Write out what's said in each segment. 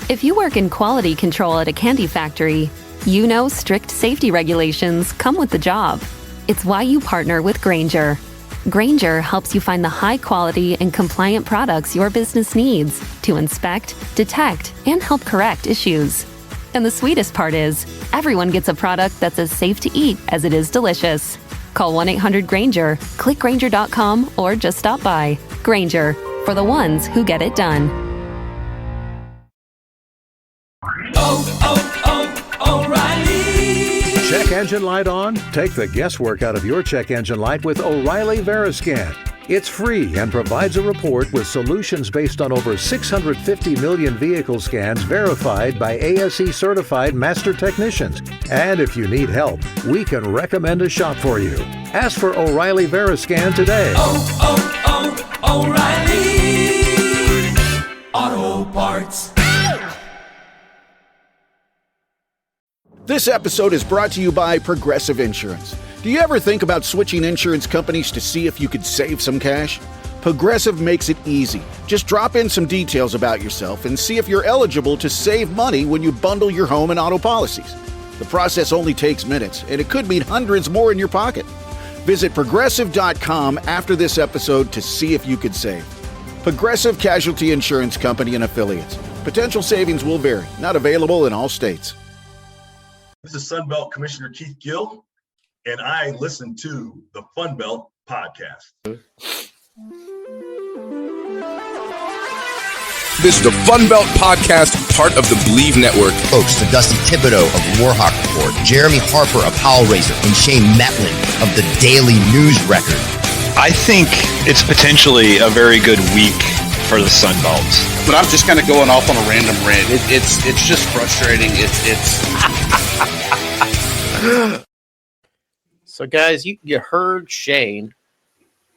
If you work in quality control at a candy factory, you know strict safety regulations come with the job. It's why you partner with Grainger. Grainger helps you find the high-quality and compliant products your business needs to inspect, detect, and help correct issues. And the sweetest part is, everyone gets a product that's as safe to eat as it is delicious. Call 1-800-GRAINGER, click Grainger.com, or just stop by. Grainger, for the ones who get it done. O'Reilly! Check engine light on? Take the guesswork out of your check engine light with O'Reilly Veriscan. It's free and provides a report with solutions based on over 650 million vehicle scans verified by ASE-certified master technicians. And if you need help, we can recommend a shop for you. Ask for O'Reilly Veriscan today. O'Reilly Auto Parts. This episode is brought to you by Progressive Insurance. Do you ever think about switching insurance companies to see if you could save some cash? Progressive makes it easy. Just drop in some details about yourself and see if you're eligible to save money when you bundle your home and auto policies. The process only takes minutes, and it could mean hundreds more in your pocket. Visit Progressive.com after this episode to see if you could save. Progressive Casualty Insurance Company and Affiliates. Potential savings will vary. Not available in all states. This is FunBelt Commissioner Keith Gill, and I listen to the FunBelt podcast. This is the FunBelt podcast, part of the Believe Network. Hosts to Dusty Thibodeau of Warhawk Report, Jeremy Harper of Howlraiser, and Shane Metlin of the Daily News Record. I think it's potentially a very good week for the Sunbelts. But I'm just kind of going off on a random rant. It's just frustrating. So, guys, you heard Shane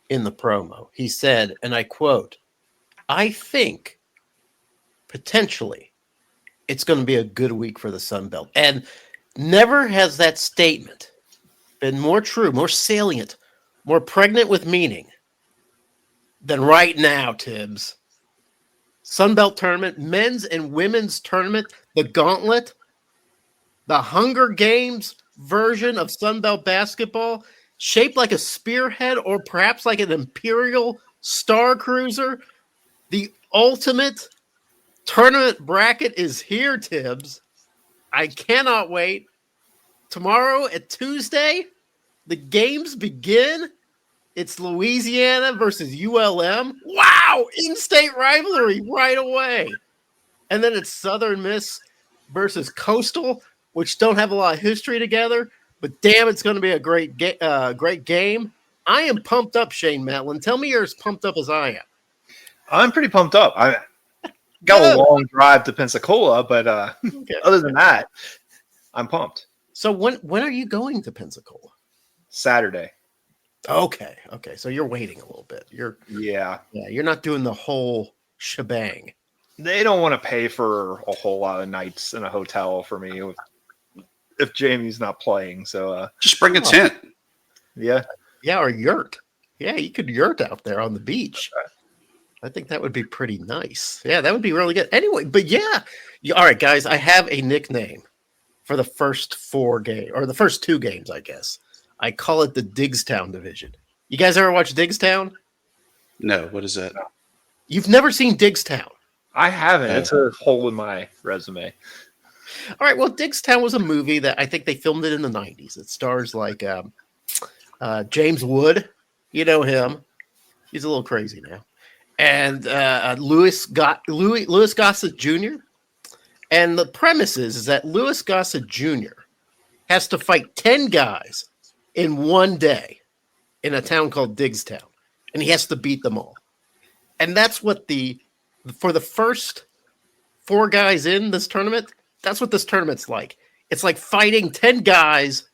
in the promo. He said, and I quote, "I think potentially it's going to be a good week for the Sun Belt." And never has that statement been more true, more salient, more pregnant with meaning than right now, Tibbs. Sun Belt tournament, men's and women's tournament, the gauntlet, the Hunger Games version of Sun Belt basketball, shaped like a spearhead or perhaps like an Imperial Star Cruiser. The ultimate tournament bracket is here, Tibbs. I cannot wait. Tomorrow at Tuesday, the games begin. It's Louisiana versus ULM. Wow! In-state rivalry right away. And then it's Southern Miss versus Coastal, which don't have a lot of history together, but damn, it's going to be a great game. I am pumped up, Shane Matlin. Tell me you're as pumped up as I am. I'm pretty pumped up. I got a long drive to Pensacola, but other than that, I'm pumped. So when are you going to Pensacola? Saturday. Okay. So you're waiting a little bit. Yeah. You're not doing the whole shebang. They don't want to pay for a whole lot of nights in a hotel for me if Jamie's not playing. So just bring a tent. Yeah, or yurt. Yeah, you could yurt out there on the beach. I think that would be pretty nice. Yeah, that would be really good. Anyway, but yeah. All right, guys, I have a nickname for the first 4 games, or the first 2 games, I guess. I call it the Diggstown Division. You guys ever watch Diggstown? No, what is that? You've never seen Diggstown? I haven't. It's a hole in my resume. All right. Well, Diggstown was a movie that I think they filmed it in the 90s. It stars like James Wood. You know him. He's a little crazy now. And Louis Gossett Jr. And the premise is that Louis Gossett Jr. has to fight 10 guys in one day in a town called Diggstown. And he has to beat them all. And that's what for the first 4 guys in this tournament, that's what this tournament's like. It's like fighting 10 guys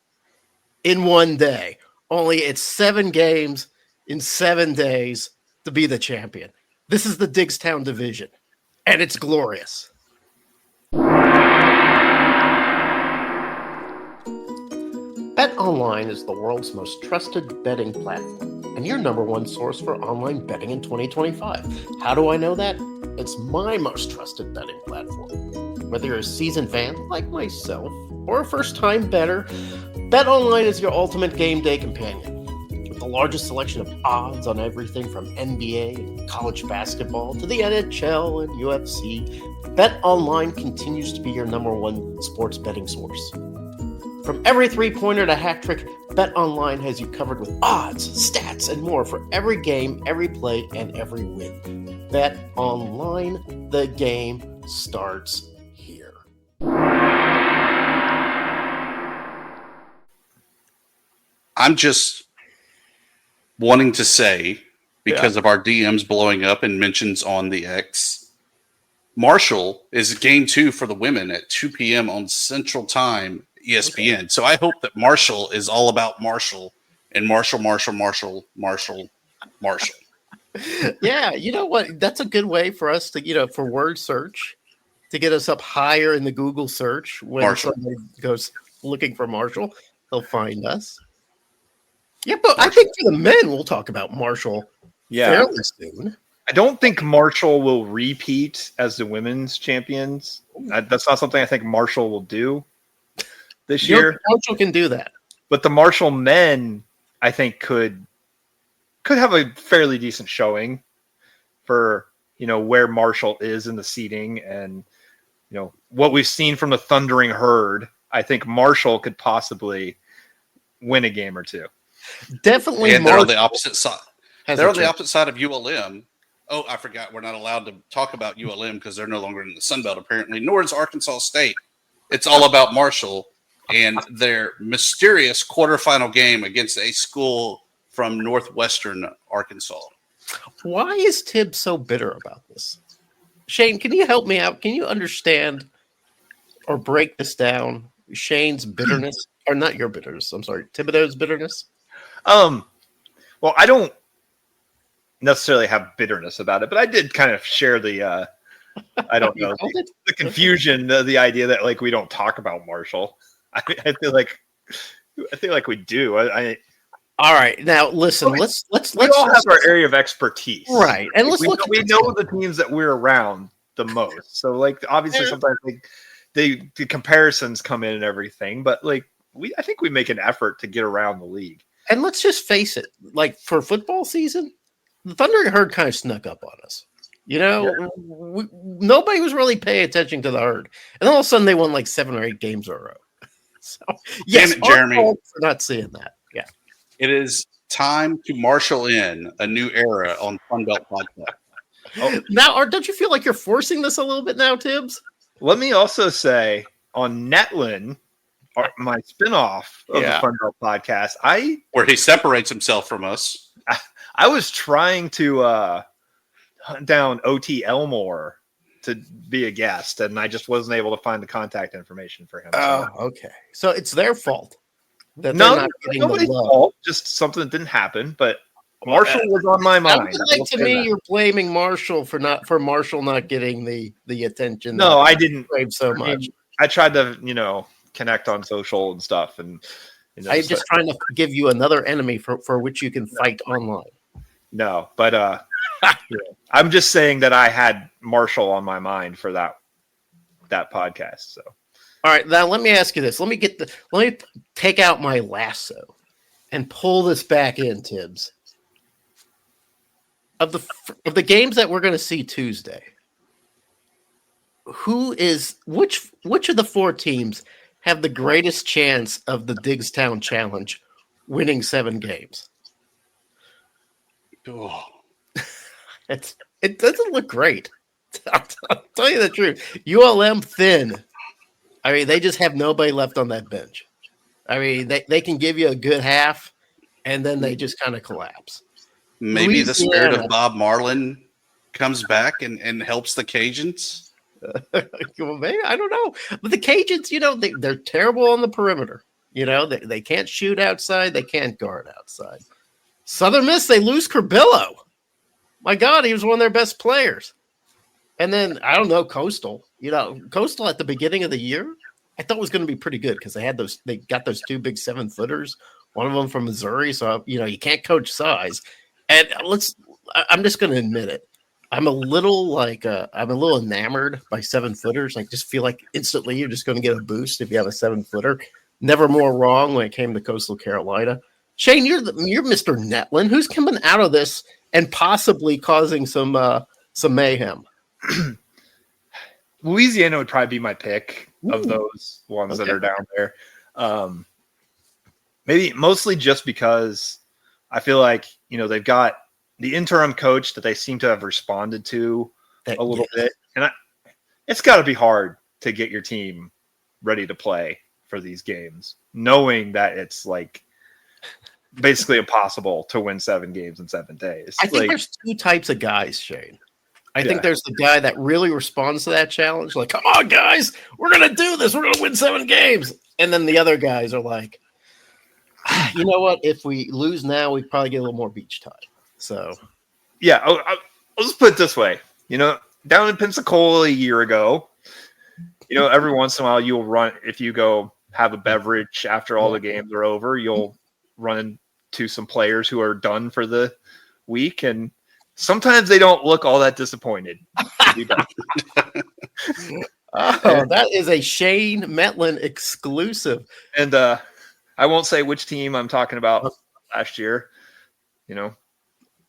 in one day. Only it's 7 games in 7 days to be the champion. This is the Diggstown Division, and it's glorious. BetOnline is the world's most trusted betting platform and your number one source for online betting in 2025. How do I know that? It's my most trusted betting platform. Whether you're a seasoned fan like myself or a first-time bettor, BetOnline is your ultimate game day companion. With the largest selection of odds on everything from NBA and college basketball to the NHL and UFC, BetOnline continues to be your number one sports betting source. From every three-pointer to hat trick, BetOnline has you covered with odds, stats, and more for every game, every play, and every win. BetOnline, the game starts here. I'm just wanting to say, because of our DMs blowing up and mentions on the X, Marshall is game 2 for the women at 2 p.m. on Central Time, ESPN. Okay. So I hope that Marshall is all about Marshall and Marshall. Yeah, you know what? That's a good way for us to, for word search, to get us up higher in the Google search. When somebody goes looking for Marshall, they'll find us. Yeah, but I think for the men, we'll talk about Marshall fairly soon. I don't think Marshall will repeat as the women's champions. That's not something I think Marshall will do this year. Marshall can do that. But the Marshall men, I think, could have a fairly decent showing for, where Marshall is in the seeding and, what we've seen from the Thundering Herd. I think Marshall could possibly win a game or two. Definitely. And they're on the opposite side. They're on the opposite side of ULM. Oh, I forgot. We're not allowed to talk about ULM because they're no longer in the Sun Belt, apparently, nor is Arkansas State. It's all about Marshall and their mysterious quarterfinal game against a school from northwestern Arkansas. Why is Tibbs so bitter about this? Shane, can you help me out? Can you understand or break this down? Shane's bitterness, or not your bitterness, I'm sorry, Thibodeau's bitterness? Well, I don't necessarily have bitterness about it, but I did kind of share the I don't know, the confusion, the idea that we don't talk about Marshall. I feel like we do. All right, now listen. Let's all have our area of expertise, right? And let's look. We know the teams that we're around the most. So, obviously, sometimes the comparisons come in and everything, but I think we make an effort to get around the league. And let's just face it, for football season, the Thundering Herd kind of snuck up on us. Nobody was really paying attention to the Herd, and all of a sudden they won 7 or 8 games in a row. So, yes, damn it, Jeremy, we're not seeing that. Yeah. It is time to marshal in a new era on FunBelt Podcast. Oh. Now, don't you feel like you're forcing this a little bit now, Tibbs? Let me also say on Netlin, my spinoff of the FunBelt Podcast, where he separates himself from us. I was trying to hunt down O.T. Elmore to be a guest, and I just wasn't able to find the contact information for him. Oh, okay. So it's their fault. Nobody's fault. Just something that didn't happen. But Marshall was on my mind. To me, you're blaming Marshall for Marshall not getting the attention. No, I didn't crave so much. I tried to connect on social and stuff, and I'm just trying to give you another enemy for which you can fight online. No, but I'm just saying that I had Marshall on my mind for that podcast. So. All right, now let me ask you this. Let me take out my lasso and pull this back in, Tibbs. Of the games that we're going to see Tuesday, which of the 4 teams have the greatest chance of the Diggstown Challenge winning 7 games? Oh. It doesn't look great. I'll tell you the truth. ULM thin. I mean, they just have nobody left on that bench. I mean, they can give you a good half, and then they just kind of collapse. Maybe the spirit of Bob Marlin comes back and helps the Cajuns. Well, maybe, I don't know. But the Cajuns, they're terrible on the perimeter. They can't shoot outside. They can't guard outside. Southern Miss, they lose Curbillo. My God, he was one of their best players. And then, I don't know, Coastal. Coastal at the beginning of the year, I thought was going to be pretty good because they got those 2 big 7-footers, one of them from Missouri. So, you can't coach size. And I'm just going to admit it. I'm a little enamored by 7-footers. I just feel like instantly you're just going to get a boost if you have a 7-footer. Never more wrong when it came to Coastal Carolina. Shane, you're Mr. Netland. Who's coming out of this and possibly causing some mayhem? Louisiana would probably be my pick of those ones that are down there. Maybe mostly just because I feel like, they've got the interim coach that they seem to have responded to a little bit. And it's got to be hard to get your team ready to play for these games, knowing that it's like basically impossible to win 7 games in 7 days. I think there's 2 types of guys, Shane. I think there's the guy that really responds to that challenge, like, come on, guys, we're going to do this. We're going to win 7 games. And then the other guys are like, you know what? If we lose now, we probably get a little more beach time. So, yeah, I'll just put it this way. Down in Pensacola a year ago, every once in a while you'll run, if you go have a beverage after all the games are over, you'll run into some players who are done for the week, and sometimes they don't look all that disappointed to be done. That is a Shane Metland exclusive. And I won't say which team I'm talking about last year.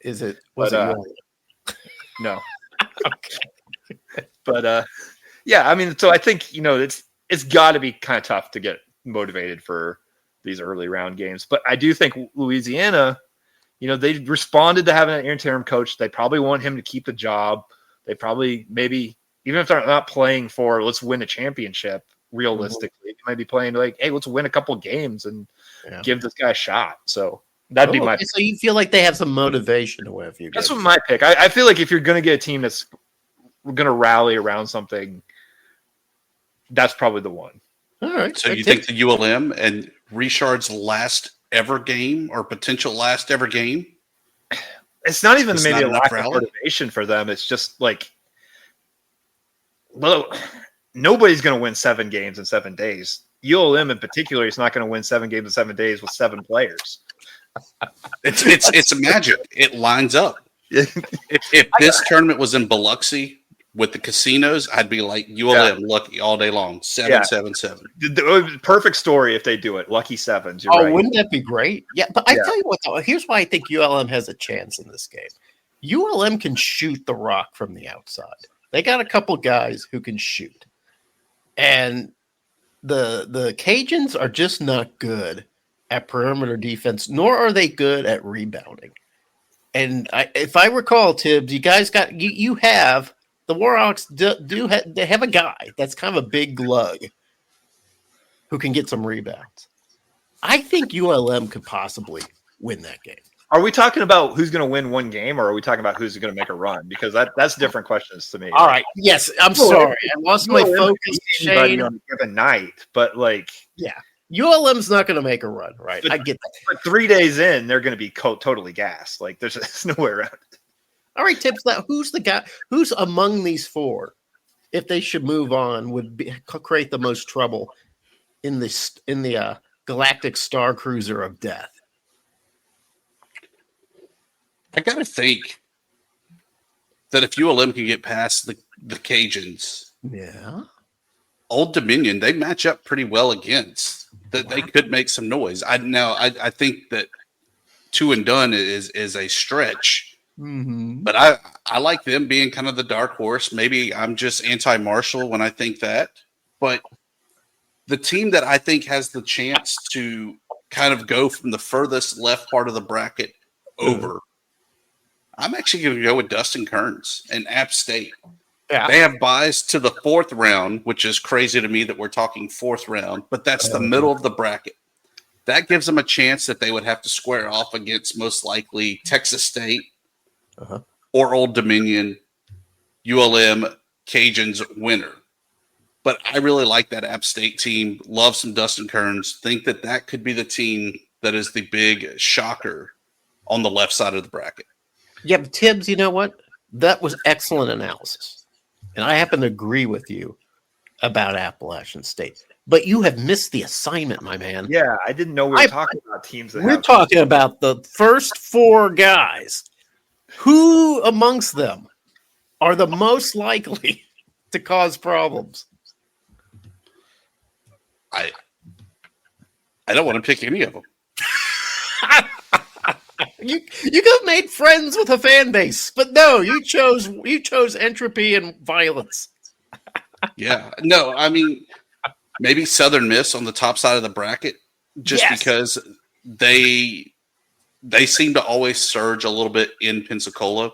Was it no. But yeah, I mean, so I think it's got to be kind of tough to get motivated for these early round games. But I do think Louisiana, they responded to having an interim coach. They probably want him to keep the job. They probably, maybe, even if they're not playing for let's win a championship, realistically, they might be playing like, hey, let's win a couple games and give this guy a shot. So that'd be my pick. So you feel like they have some motivation to win a few games. That's what my pick. I feel like if you're going to get a team that's going to rally around something, that's probably the one. All right. So you think the ULM and Richard's last ever game or potential last ever game? It's not even maybe a lack of motivation for them. It's just like, well, nobody's going to win 7 games in 7 days. ULM in particular is not going to win 7 games in 7 days with 7 players. It's magic. It lines up. If this tournament was in Biloxi with the casinos, I'd be like ULM lucky all day long. 7-7-7. The perfect story if they do it. Lucky 7s. You're right. Wouldn't that be great? Yeah, but I tell you what, though, here's why I think ULM has a chance in this game. ULM can shoot the rock from the outside. They got a couple guys who can shoot. And the Cajuns are just not good at perimeter defense, nor are they good at rebounding. And if I recall, Tibbs, you guys got you have the Warhawks they have a guy that's kind of a big lug who can get some rebounds. I think ULM could possibly win that game. Are we talking about who's going to win one game, or are we talking about who's going to make a run? Because that's different questions to me. All right. Yes, I'm sorry. I lost my focus, Shane. On a given night, but ULM's not going to make a run, right? I get that. But 3 days in, they're going to be totally gassed. Like there's no way around it. All right, Tips. Now, who's the guy? Who's among these 4, if they should move on, would create the most trouble in the Galactic Star Cruiser of Death? I got to think that if ULM can get past the Cajuns, Old Dominion, they match up pretty well against. That they could make some noise. I think that 2 and done is a stretch. Mm-hmm. But I like them being kind of the dark horse. Maybe I'm just anti-Marshall when I think that. But the team that I think has the chance to kind of go from the furthest left part of the bracket over, I'm actually going to go with Dustin Kearns and App State. Yeah. They have buys to the 4th round, which is crazy to me that we're talking 4th round, but that's the middle of the bracket. That gives them a chance that they would have to square off against most likely Texas State or Old Dominion, ULM, Cajuns winner. But I really like that App State team. Love some Dustin Kearns. Think that could be the team that is the big shocker on the left side of the bracket. Yeah, but Tibbs, you know what? That was excellent analysis. And I happen to agree with you about Appalachian State. But you have missed the assignment, my man. Yeah, I didn't know we were talking about teams. We're talking about the first 4 guys. Who amongst them are the most likely to cause problems? I don't want to pick any of them. You could have made friends with a fan base, but no, you chose entropy and violence. Yeah. No, I mean, maybe Southern Miss on the top side of the bracket, just because they seem to always surge a little bit in Pensacola.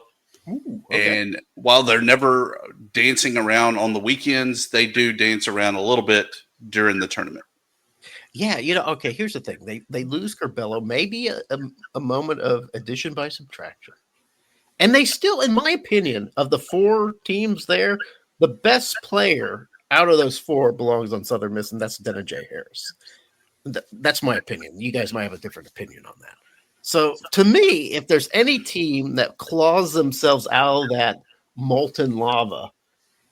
Ooh, okay. And while they're never dancing around on the weekends, they do dance around a little bit during the tournament. Yeah, okay, here's the thing. They lose Corbello, maybe a moment of addition by subtraction. And they still, in my opinion, of the 4 teams there, the best player out of those 4 belongs on Southern Miss, and that's Denna J. Harris. That's my opinion. You guys might have a different opinion on that. So, to me, if there's any team that claws themselves out of that molten lava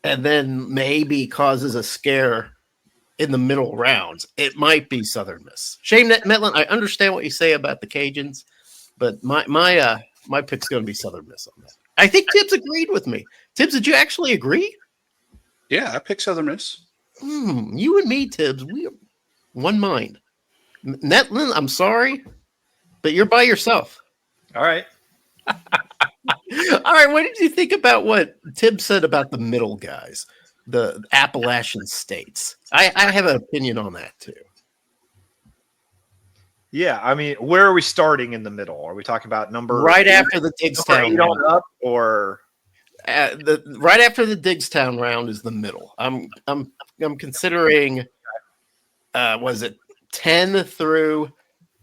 and then maybe causes a scare in the middle rounds, it might be Southern Miss. Shane Metlin, I understand what you say about the Cajuns, but my pick's going to be Southern Miss on that. I think Tibbs agreed with me. Tibbs, did you actually agree? Yeah, I picked Southern Miss. You and me, Tibbs, we are one mind. Metlin, I'm sorry, but you're by yourself. All right. All right, what did you think about what Tibbs said about the middle guys? The Appalachian states. I have an opinion on that too. Yeah, I mean, where are we starting in the middle? Are we talking about number right after the Digstown round up, or right after the Digstown round is the middle? I'm considering. Was it 10 through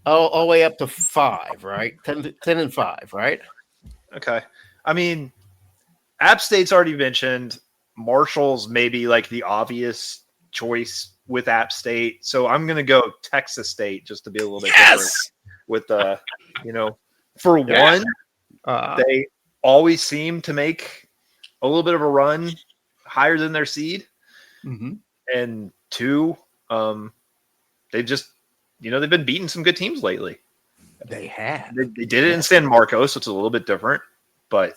all the way up to 5? Right, 10 and 5. Right. Okay. I mean, App State's already mentioned. Marshall's maybe like the obvious choice with App State. So I'm going to go Texas State just to be a little bit different with for one, they always seem to make a little bit of a run higher than their seed. Mm-hmm. And 2, they've just, they've been beating some good teams lately. They have. They did it in San Marcos, so it's a little bit different, but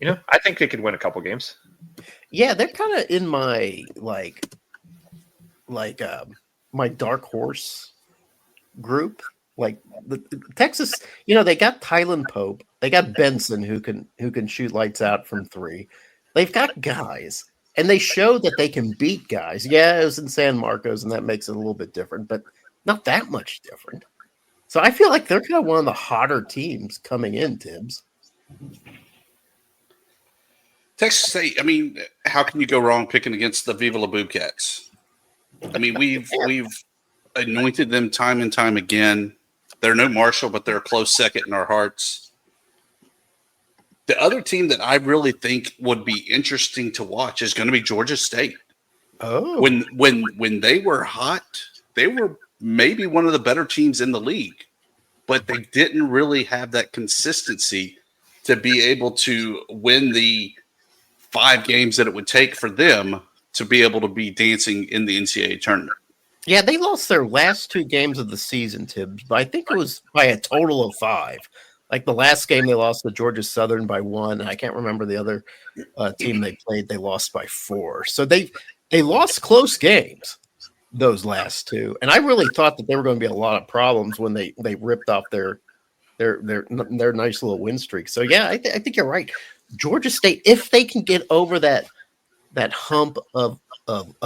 I think they could win a couple games. Yeah, they're kind of in my my dark horse group. Like the Texas, they got Tylen Pope, they got Benson who can shoot lights out from 3. They've got guys, and they showed that they can beat guys. Yeah, it was in San Marcos, and that makes it a little bit different, but not that much different. So I feel like they're kind of one of the hotter teams coming in, Tibbs. Texas State, I mean, how can you go wrong picking against the Viva La Boobcats? I mean, we've anointed them time and time again. They're no Marshall, but they're a close second in our hearts. The other team that I really think would be interesting to watch is going to be Georgia State. Oh, when they were hot, they were maybe one of the better teams in the league, but they didn't really have that consistency to be able to win the 5 games that it would take for them to be able to be dancing in the NCAA tournament. Yeah, they lost their last 2 games of the season, Tibbs, but I think it was by a total of 5. Like the last game, they lost to Georgia Southern by 1. And I can't remember the other team they played. They lost by 4. So they lost close games, those last 2. And I really thought that there were going to be a lot of problems when they ripped off their nice little win streak. So yeah, I think you're right. Georgia State, if they can get over that hump of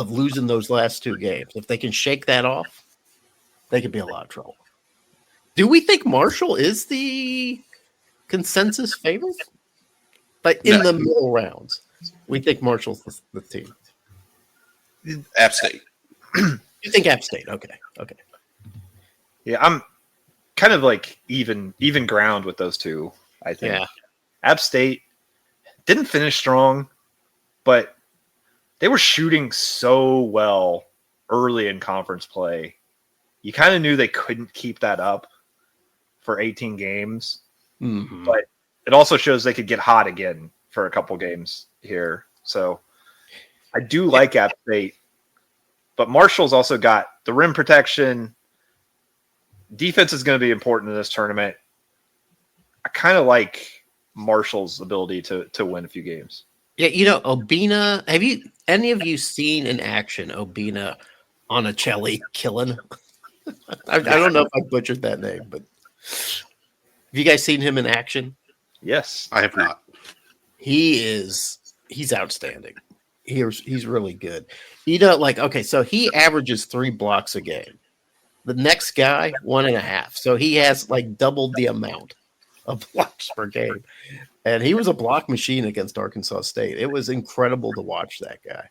losing those last 2 games, if they can shake that off, they could be a lot of trouble. Do we think Marshall is the consensus favorite? But in the middle rounds, we think Marshall's the team. App State. You think App State? Okay. Yeah, I'm kind of like even ground with those 2, I think. Yeah. App State didn't finish strong, but they were shooting so well early in conference play. You kind of knew they couldn't keep that up for 18 games. Mm-hmm. But it also shows they could get hot again for a couple games here. So I do like App State, but Marshall's also got the rim protection. Defense is going to be important in this tournament. I kind of like Marshall's ability to win a few games. Yeah, Obina. Have any of you seen in action Obina on a Chelly killing? I don't know if I butchered that name, but have you guys seen him in action? Yes, I have not. He's outstanding. He's really good. Okay, so he averages 3 blocks a game. The next guy, 1.5. So he has like doubled the amount of blocks per game. And he was a block machine against Arkansas State. It was incredible to watch that guy.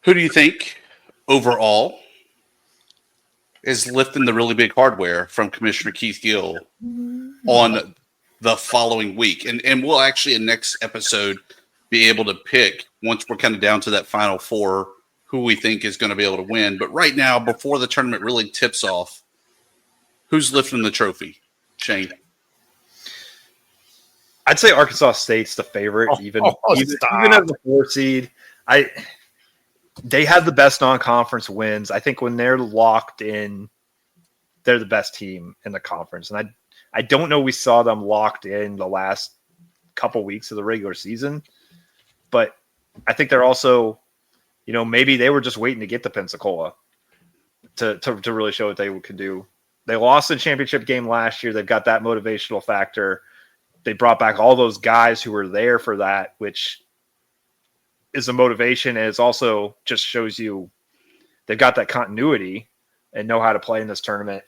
Who do you think overall is lifting the really big hardware from Commissioner Keith Gill on the following week? And we'll actually in next episode be able to pick, once we're kind of down to that final 4, who we think is going to be able to win. But right now, before the tournament really tips off, who's lifting the trophy? Shane? I'd say Arkansas State's the favorite, even as the 4 seed. They have the best non-conference wins. I think when they're locked in, they're the best team in the conference. And I don't know we saw them locked in the last couple weeks of the regular season, but I think they're also, maybe they were just waiting to get to Pensacola to really show what they could do. They lost the championship game last year. They've got that motivational factor. They brought back all those guys who were there for that, which is a motivation. And it's also just shows you they've got that continuity and know how to play in this tournament.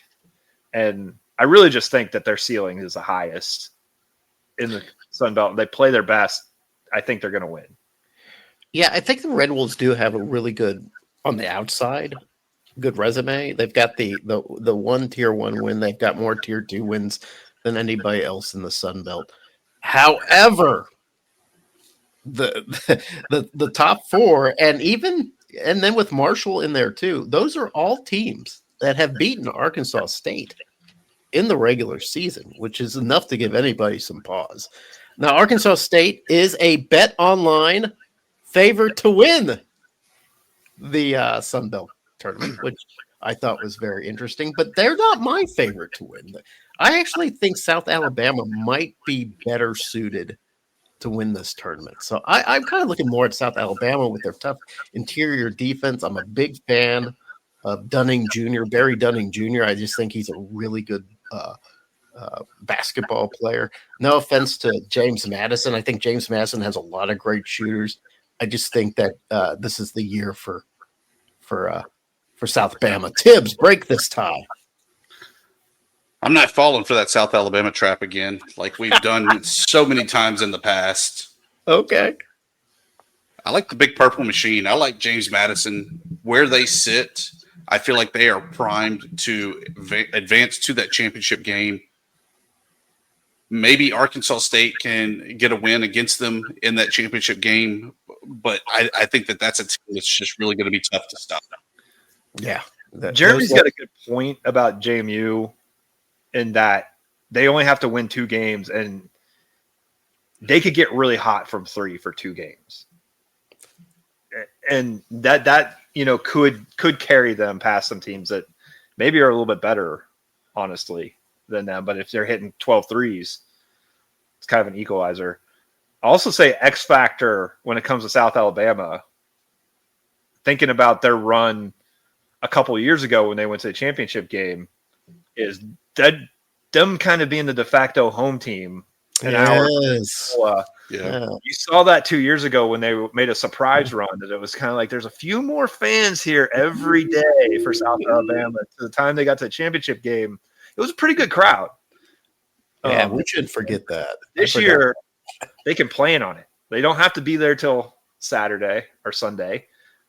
And I really just think that their ceiling is the highest in the Sun Belt. They play their best. I think they're going to win. Yeah, I think the Red Wolves do have a really good, on the outside, good resume. They've got the one tier 1 win. They've got more tier 2 wins than anybody else in the Sun Belt. However, the top 4 and then with Marshall in there too, those are all teams that have beaten Arkansas State in the regular season, which is enough to give anybody some pause. Now, Arkansas State is a Bet Online favorite to win the Sun Belt tournament, which I thought was very interesting, but they're not my favorite to win. I actually think South Alabama might be better suited to win this tournament. So I'm kind of looking more at South Alabama with their tough interior defense. I'm a big fan of Dunning Jr., Barry Dunning Jr. I just think he's a really good basketball player. No offense to James Madison. I think James Madison has a lot of great shooters. I just think that this is the year for South Bama. Tibbs, break this tie. I'm not falling for that South Alabama trap again, like we've done so many times in the past. Okay. I like the big purple machine. I like James Madison. Where they sit, I feel like they are primed to advance to that championship game. Maybe Arkansas State can get a win against them in that championship game, but I think that's a team that's just really going to be tough to stop. Yeah. Jeremy's got a good point about JMU in that they only have to win 2 games, and they could get really hot from 3 for 2 games. And that could carry them past some teams that maybe are a little bit better, honestly, than them. But if they're hitting 12 threes, it's kind of an equalizer. I also say X factor when it comes to South Alabama, thinking about their run a couple of years ago when they went to the championship game, is that them kind of being the de facto home team. Yes. You saw that 2 years ago when they made a surprise run, that it was kind of like there's a few more fans here every day for South Alabama. To the time they got to the championship game, it was a pretty good crowd. Yeah, we shouldn't forget that. This year, they can plan on it. They don't have to be there till Saturday or Sunday.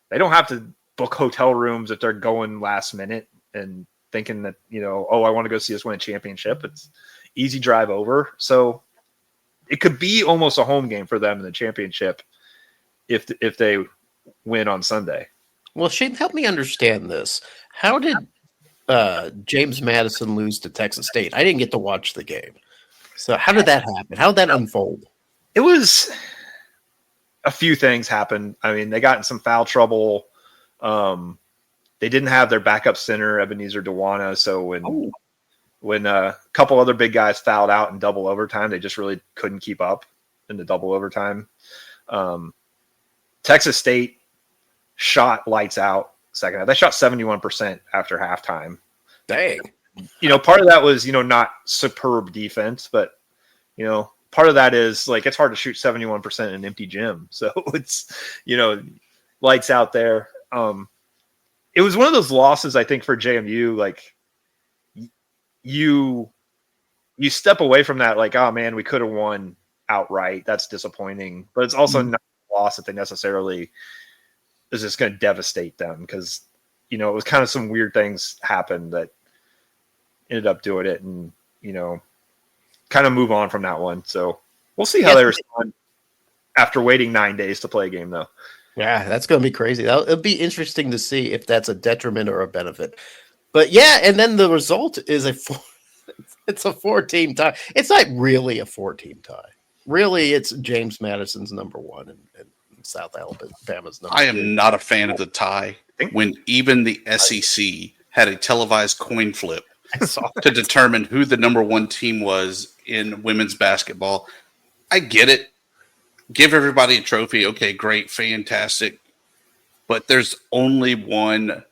They don't have to book hotel rooms if they're going last minute and thinking that, I want to go see us win a championship. It's easy drive over. So it could be almost a home game for them in the championship if they win on Sunday. Well, Shane, help me understand this. How did James Madison lose to Texas State? I didn't get to watch the game. So how did that happen? How did that unfold? It was a few things happened. I mean, they got in some foul trouble. They didn't have their backup center, Ebenezer Dewana. So when when a couple other big guys fouled out in double overtime. They just really couldn't keep up in the double overtime. Texas State shot lights out second half. They shot 71% after halftime. Dang. Part of that was, not superb defense, but, part of that is like, it's hard to shoot 71% in an empty gym. So it's, lights out there. It was one of those losses, I think, for JMU. Like you step away from that, like, oh man, we could have won outright. That's disappointing, but it's also not a loss that they necessarily is just going to devastate them, because, it was kind of some weird things happened that ended up doing it, and, kind of move on from that one. So we'll see how they respond after waiting 9 days to play a game, though. Yeah, that's going to be crazy. It'll be interesting to see if that's a detriment or a benefit. But yeah, and then the result is it's a 4-team tie. It's not really a 4-team tie. Really, it's James Madison's number 1 and South Alabama's number 2. I am not a fan of the tie when even the SEC had a televised coin flip to determine who the number 1 team was in women's basketball. I get it. Give everybody a trophy. Okay, great, fantastic. But there's only one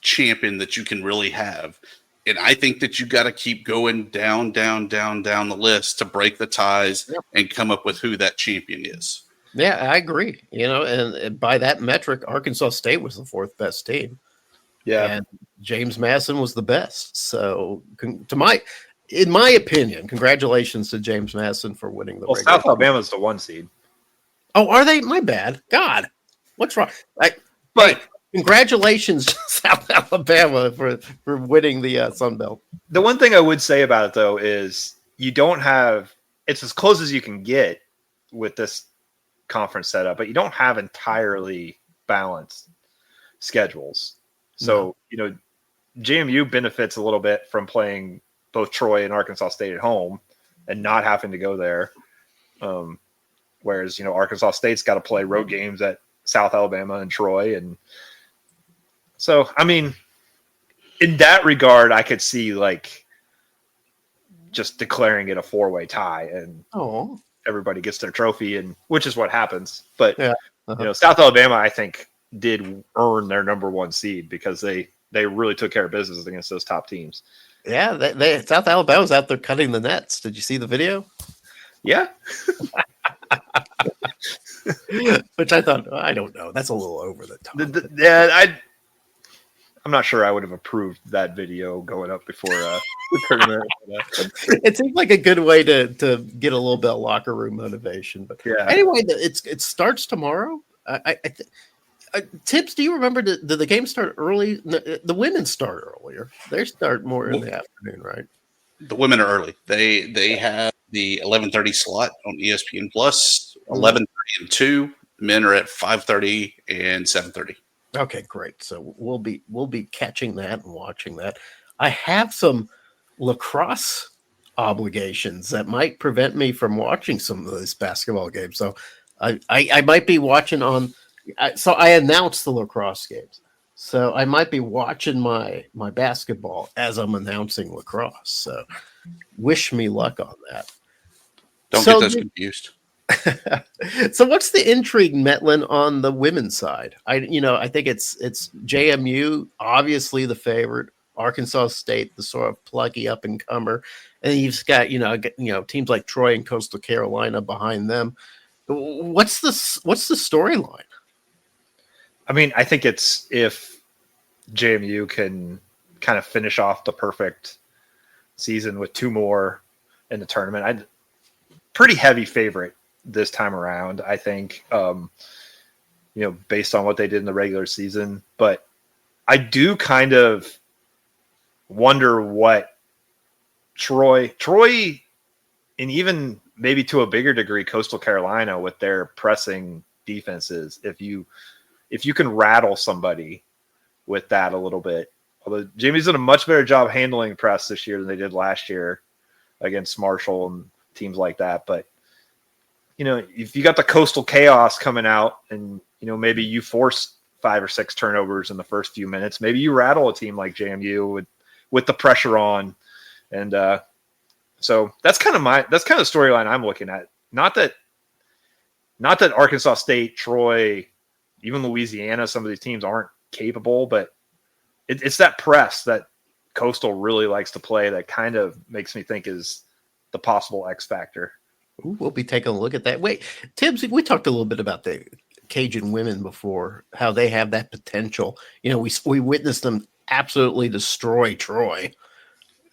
champion that you can really have. And I think that you got to keep going down the list to break the ties and come up with who that champion is. Yeah, I agree. And by that metric, Arkansas State was the 4th best team. Yeah. And James Madison was the best. So in my opinion, congratulations to James Madison for winning the regular. South Alabama's the 1 seed. Oh, are they? My bad. God, what's wrong? Congratulations, South Alabama, for winning the Sun Belt. The one thing I would say about it, though, is you don't have – it's as close as you can get with this conference setup, but you don't have entirely balanced schedules. So, JMU benefits a little bit from playing both Troy and Arkansas State at home and not having to go there. Whereas, Arkansas State's got to play road games at South Alabama and Troy. And so, I mean, in that regard, I could see like just declaring it a 4-way tie and everybody gets their trophy, and which is what happens. But, South Alabama, I think, did earn their number 1 seed because they really took care of business against those top teams. Yeah, South Alabama's out there cutting the nets. Did you see the video? Yeah. Which I thought, I don't know, that's a little over the top. I'm not sure I would have approved that video going up before the tournament. It seems like a good way to get a little bit of locker room motivation. But anyway, it starts tomorrow. Tips, do you remember, did the game start early? The women start earlier. They start more in the afternoon, right? The women are early. They have the 11:30 slot on ESPN Plus, 11:30 and 2. Men are at 5:30 and 7:30. Okay, great. So we'll be catching that and watching that. I have some lacrosse obligations that might prevent me from watching some of this basketball games. So I might be watching on. So I announced the lacrosse games. So I might be watching my basketball as I'm announcing lacrosse. So wish me luck on that. Don't get those confused. So what's the intrigue, Metlin, on the women's side? I think it's JMU, obviously the favorite, Arkansas State, the sort of plucky up and comer, and you've got teams like Troy and Coastal Carolina behind them. What's the storyline? I mean, I think it's if JMU can kind of finish off the perfect season with 2 more in the tournament. Pretty heavy favorite this time around, I think, based on what they did in the regular season. But I do kind of wonder what Troy, and even maybe to a bigger degree, Coastal Carolina with their pressing defenses, if you can rattle somebody with that a little bit. Although Jamie's done a much better job handling press this year than they did last year against Marshall and teams like that. But, if you got the Coastal Chaos coming out and, maybe you force 5 or 6 turnovers in the first few minutes, maybe you rattle a team like JMU with the pressure on And so that's kind of the storyline I'm looking at. Not that Arkansas State, Troy, even Louisiana, some of these teams aren't capable, but it's that press that Coastal really likes to play that kind of makes me think is the possible X factor. Ooh, we'll be taking a look at that. Wait, Tibbs, we talked a little bit about the Cajun women before, how they have that potential. We witnessed them absolutely destroy Troy.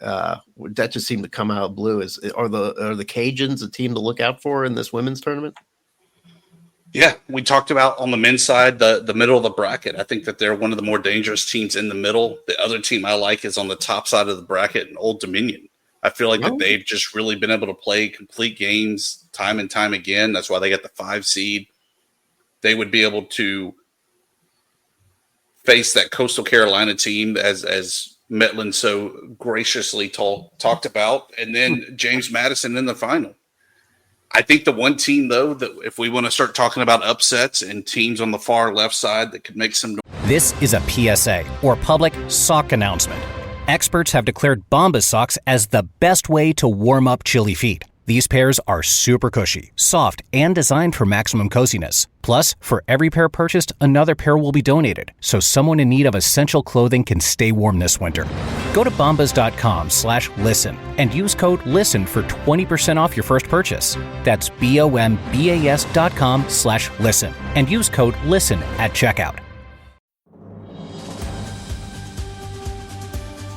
That just seemed to come out of blue. Are the Cajuns a team to look out for in this women's tournament? Yeah, we talked about on the men's side, the middle of the bracket. I think that they're one of the more dangerous teams in the middle. The other team I like is on the top side of the bracket, Old Dominion. I feel like that they've just really been able to play complete games time and time again. That's why they got the 5 seed. They would be able to face that Coastal Carolina team as Metland so graciously talked about, and then James Madison in the final. I think the one team, though, that if we want to start talking about upsets and teams on the far left side that could make some noise. This is a PSA, or public sock announcement. Experts have declared Bombas socks as the best way to warm up chilly feet. These pairs are super cushy, soft, and designed for maximum coziness. Plus, for every pair purchased, another pair will be donated, so someone in need of essential clothing can stay warm this winter. Go to bombas.com/listen and use code LISTEN for 20% off your first purchase. That's BOMBAS.com/listen and use code LISTEN at checkout.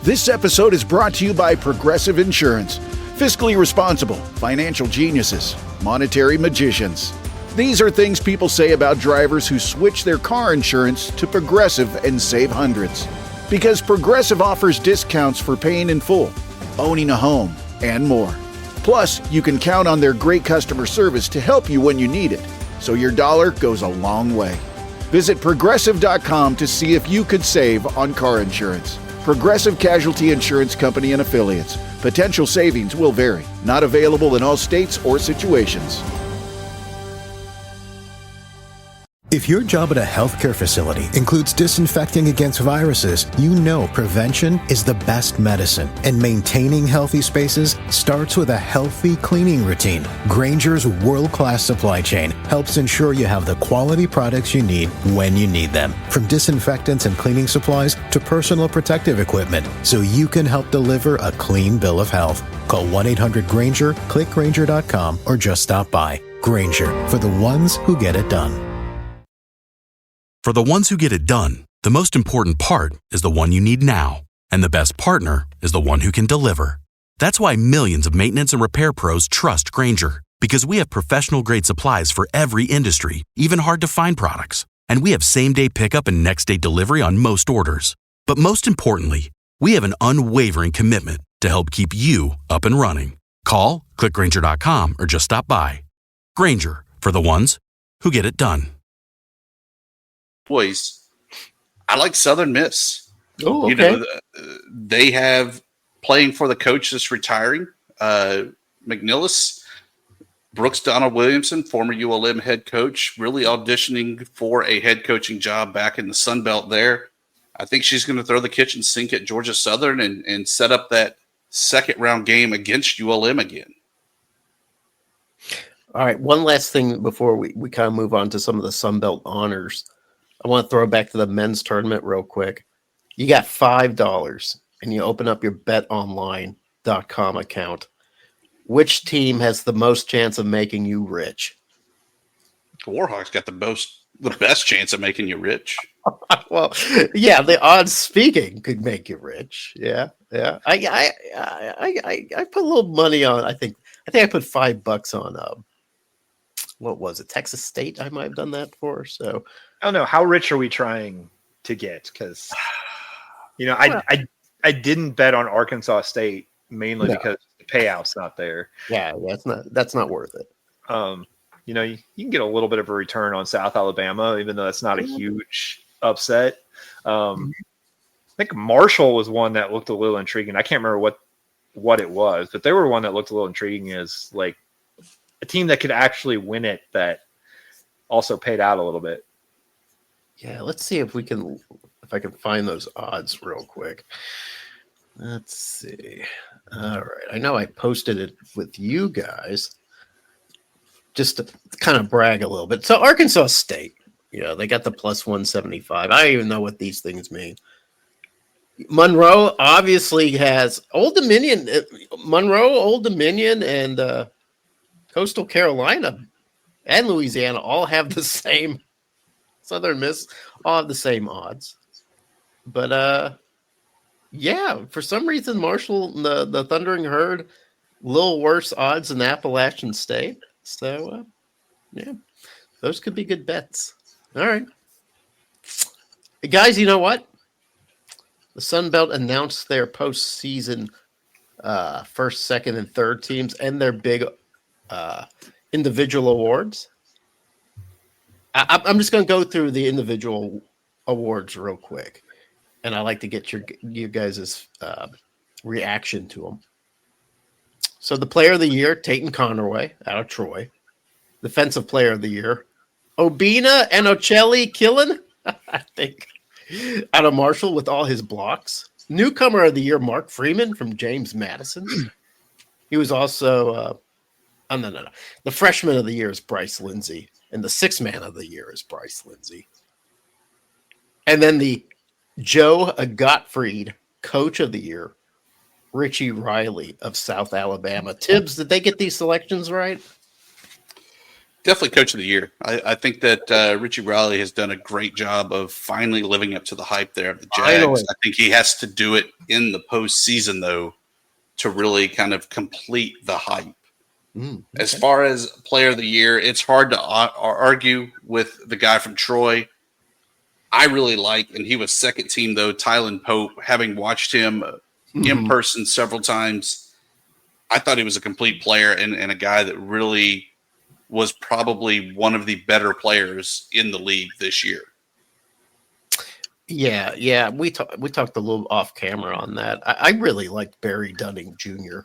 This episode is brought to you by Progressive Insurance. Fiscally responsible, financial geniuses, monetary magicians. These are things people say about drivers who switch their car insurance to Progressive and save hundreds. Because Progressive offers discounts for paying in full, owning a home, and more. Plus, you can count on their great customer service to help you when you need it, so your dollar goes a long way. Visit Progressive.com to see if you could save on car insurance. Progressive Casualty Insurance Company and Affiliates. Potential savings will vary. Not available in all states or situations. If your job at a healthcare facility includes disinfecting against viruses, you know prevention is the best medicine. And maintaining healthy spaces starts with a healthy cleaning routine. Grainger's world-class supply chain helps ensure you have the quality products you need when you need them. From disinfectants and cleaning supplies to personal protective equipment, so you can help deliver a clean bill of health. Call 1-800-GRAINGER, click Grainger.com, or just stop by. Grainger, for the ones who get it done. For the ones who get it done, the most important part is the one you need now. And the best partner is the one who can deliver. That's why millions of maintenance and repair pros trust Grainger, because we have professional-grade supplies for every industry, even hard-to-find products. And we have same-day pickup and next-day delivery on most orders. But most importantly, we have an unwavering commitment to help keep you up and running. Call, click Grainger.com, or just stop by. Grainger, for the ones who get it done. Boys, I like Southern Miss. Oh, okay. You know, they have playing for the coach that's retiring, McNillis, Brooks Donald Williamson, former ULM head coach, really auditioning for a head coaching job back in the Sun Belt there. I think she's going to throw the kitchen sink at Georgia Southern and set up that second round game against ULM again. All right, one last thing before we kind of move on to some of the Sun Belt honors. I want to throw back to the men's tournament real quick. You got $5 and you open up your betonline.com account. Which team has the most chance of making you rich? Warhawks got the best chance of making you rich. Well, yeah, the odds speaking could make you rich. Yeah. I put a little money on. I think I put $5 on. What was it? Texas State. I might have done that for. So I don't know. How rich are we trying to get? Because I didn't bet on Arkansas State mainly because the payout's not there. Yeah, that's not worth it. You can get a little bit of a return on South Alabama, even though that's not a huge upset. I think Marshall was one that looked a little intriguing. I can't remember what it was, but they were one that looked a little intriguing as like a team that could actually win it that also paid out a little bit. Yeah, let's see if I can find those odds real quick. Let's see. All right. I know I posted it with you guys just to kind of brag a little bit. So Arkansas State, they got the plus 175. I don't even know what these things mean. Monroe obviously has Old Dominion. Monroe, Old Dominion, and Coastal Carolina and Louisiana all have the same. Southern Miss all have the same odds. But yeah, for some reason, Marshall, the Thundering Herd, a little worse odds than Appalachian State. So yeah, those could be good bets. All right, guys, you know what? The Sun Belt announced their postseason first, second, and third teams and their big individual awards. I'm just going to go through the individual awards real quick, and I like to get you guys' reaction to them. So the Player of the Year, Tayton Connerway out of Troy. Defensive Player of the Year, Obina and Ocelli Killen, I think, out of Marshall with all his blocks. Newcomer of the Year, Mark Freeman from James Madison. He was also no. The Freshman of the Year is Bryce Lindsey, and the Sixth Man of the Year is Bryce Lindsey. And then the Joe Gottfried Coach of the Year, Richie Riley of South Alabama. Tibbs, did they get these selections right? Definitely Coach of the Year. I think that Richie Riley has done a great job of finally living up to the hype there of the Jags. I think he has to do it in the postseason, though, to really kind of complete the hype. Okay. As far as Player of the Year, it's hard to argue with the guy from Troy. I really like, and he was second team, though, Tylen Pope. Having watched him in person several times, I thought he was a complete player and a guy that really was probably one of the better players in the league this year. Yeah. We talked a little off camera on that. I really liked Barry Dunning Jr.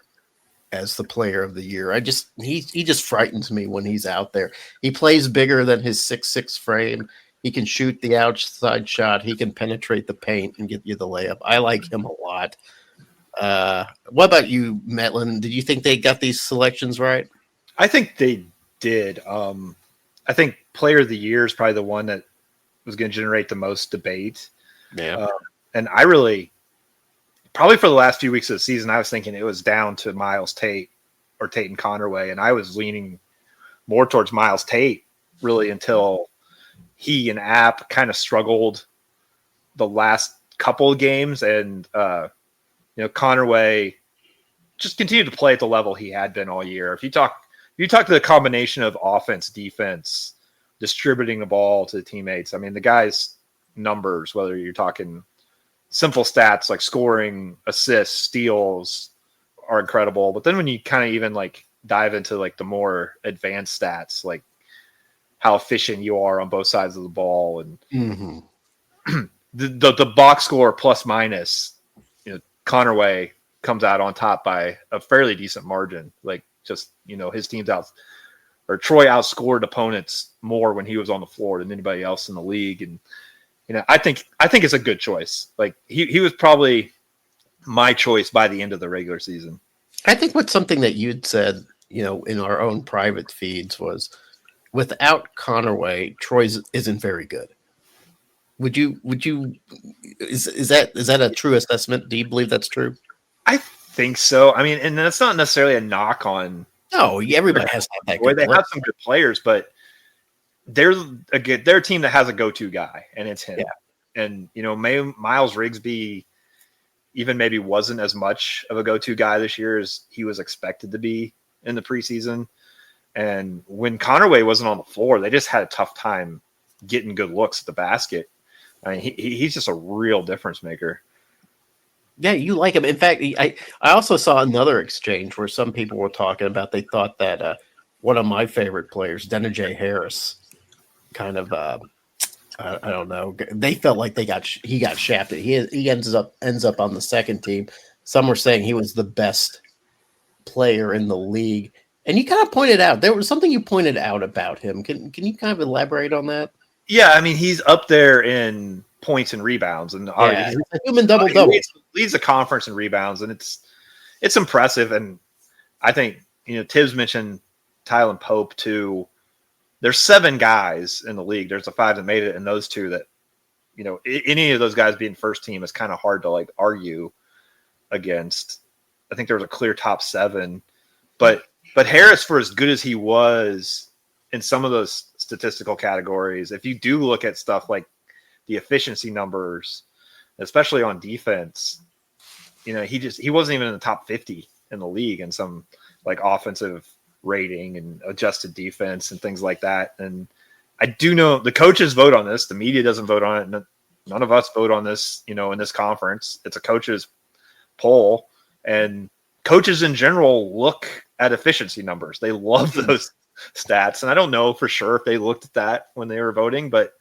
as the Player of the Year. He just frightens me when he's out there. He plays bigger than his 6'6" frame. He can shoot the outside shot. He can penetrate the paint and get you the layup. I like him a lot. What about you, Metlin? Did you think they got these selections right? I think they did. I think Player of the Year is probably the one that was going to generate the most debate. Yeah. And I really, probably for the last few weeks of the season, I was thinking it was down to Miles Tate or Tayton Connerway, and I was leaning more towards Miles Tate really until he and App kind of struggled the last couple of games, and Connerway just continued to play at the level he had been all year. If you talk to the combination of offense, defense, distributing the ball to the teammates, I mean, the guy's numbers, whether you're talking simple stats like scoring, assists, steals, are incredible. But then when you kind of even like dive into like the more advanced stats, like how efficient you are on both sides of the ball, and the box score plus minus, Connerway comes out on top by a fairly decent margin. Like just, his team's out, or Troy outscored opponents more when he was on the floor than anybody else in the league. And, I think it's a good choice. Like he was probably my choice by the end of the regular season. I think what's something that you'd said, in our own private feeds was, without Connerway, Troy isn't very good. Would you is that a true assessment? Do you believe that's true? I think so. I mean, and that's not necessarily a knock on. No, everybody has that. They have some good players, but they're a team that has a go-to guy, and it's him. Yeah. And Miles Rigsby even maybe wasn't as much of a go-to guy this year as he was expected to be in the preseason. And when Connerway wasn't on the floor, they just had a tough time getting good looks at the basket. I mean, he's just a real difference maker. Yeah, you like him. In fact, I also saw another exchange where some people were talking about they thought that one of my favorite players, Denijay Harris, kind of I don't know. They felt like he got shafted. He ends up on the second team. Some were saying he was the best player in the league. And you kind of pointed out, there was something you pointed out about him. Can you kind of elaborate on that? Yeah, I mean, he's up there in points and rebounds, and He's a human double-double. Leads the conference in rebounds, and it's impressive. And I think, Tibbs mentioned Tylen Pope too. There's 7 guys in the league. There's the 5 that made it, and those 2 that, any of those guys being first team is kind of hard to argue against. I think there was a clear top 7, but Harris, for as good as he was in some of those statistical categories, if you do look at stuff like the efficiency numbers, especially on defense, he wasn't even in the top 50 in the league in some offensive rating and adjusted defense and things like that. And I do know the coaches vote on this. The media doesn't vote on it. None of us vote on this, in this conference. It's a coaches poll, and coaches in general look at efficiency numbers. They love those stats. And I don't know for sure if they looked at that when they were voting, but